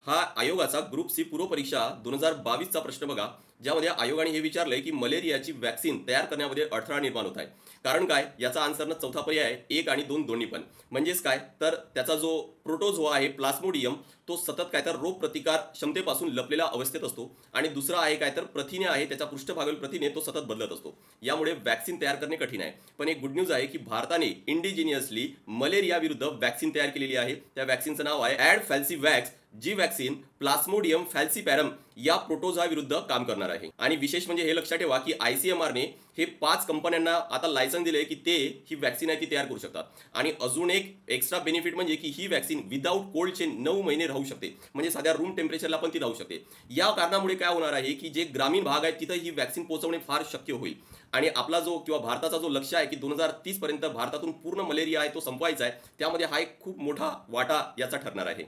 हा आयोगाचा group C पूर्व परीक्षा 2022 चा प्रश्न बघा, ज्यामध्ये आयोगाने हे विचारलंय की मलेरियाची वॅक्सिन तयार करण्यामध्ये अडथळा निर्माण होत आहे. कारण काय? याचा आन्सरनं चौथा पर्याय आहे 1 आणि 2 दोन्ही पण. म्हणजेच काय? तर त्याचा जो प्रोटोझोआ आहे प्लास्मोडियम, तो सतत काय तर रोग प्रतिकार क्षमतेपासून लपलेल्या अवस्थेत असतो आणि दुसरा आहे काय तर प्रथिने आहे, त्याच्या पृष्ठभागावरील प्रथिने तो सतत बदलत असतो. यामुळे वॅक्सिन तयार करणे कठीण आहे. पण एक गुड न्यूज आहे की भारताने इंडिजिनियसली मलेरिया विरुद्ध वॅक्सिन तयार केलेली आहे. त्या वॅक्सिनचं नाव आहे ॲडफॅल्सिवॅक्स, जी वॅक्सिन प्लास्मोडियम फॅल्सिपॅरम या प्रोटोझोआ विरुद्ध काम करणार आहे. आणि विशेष म्हणजे हे लक्षात ठेवा की आयसीएमआरने हे 5 कंपन्यांना आता लायसन दिले की ते ही वॅक्सिन आहे ती तयार करू शकतात. आणि अजून एक एक्स्ट्रा बेनिफिट म्हणजे की ही वॅक्सिन विदाऊट कोल्ड चेन 9 महिने राहू शकते. म्हणजे साध्या रूम टेम्परेचरला पण ती राहू शकते. या कारणामुळे काय होणार आहे की जे ग्रामीण भाग आहेत तिथं ही वॅक्सिन पोहोचवणे फार शक्य होईल. आणि आपला जो किंवा भारताचा जो लक्ष्य आहे की 2030 पर्यंत भारतातून पूर्ण मलेरिया आहे तो संपवायचा आहे, त्यामध्ये हा एक खूप मोठा वाटा याचा ठरणार आहे.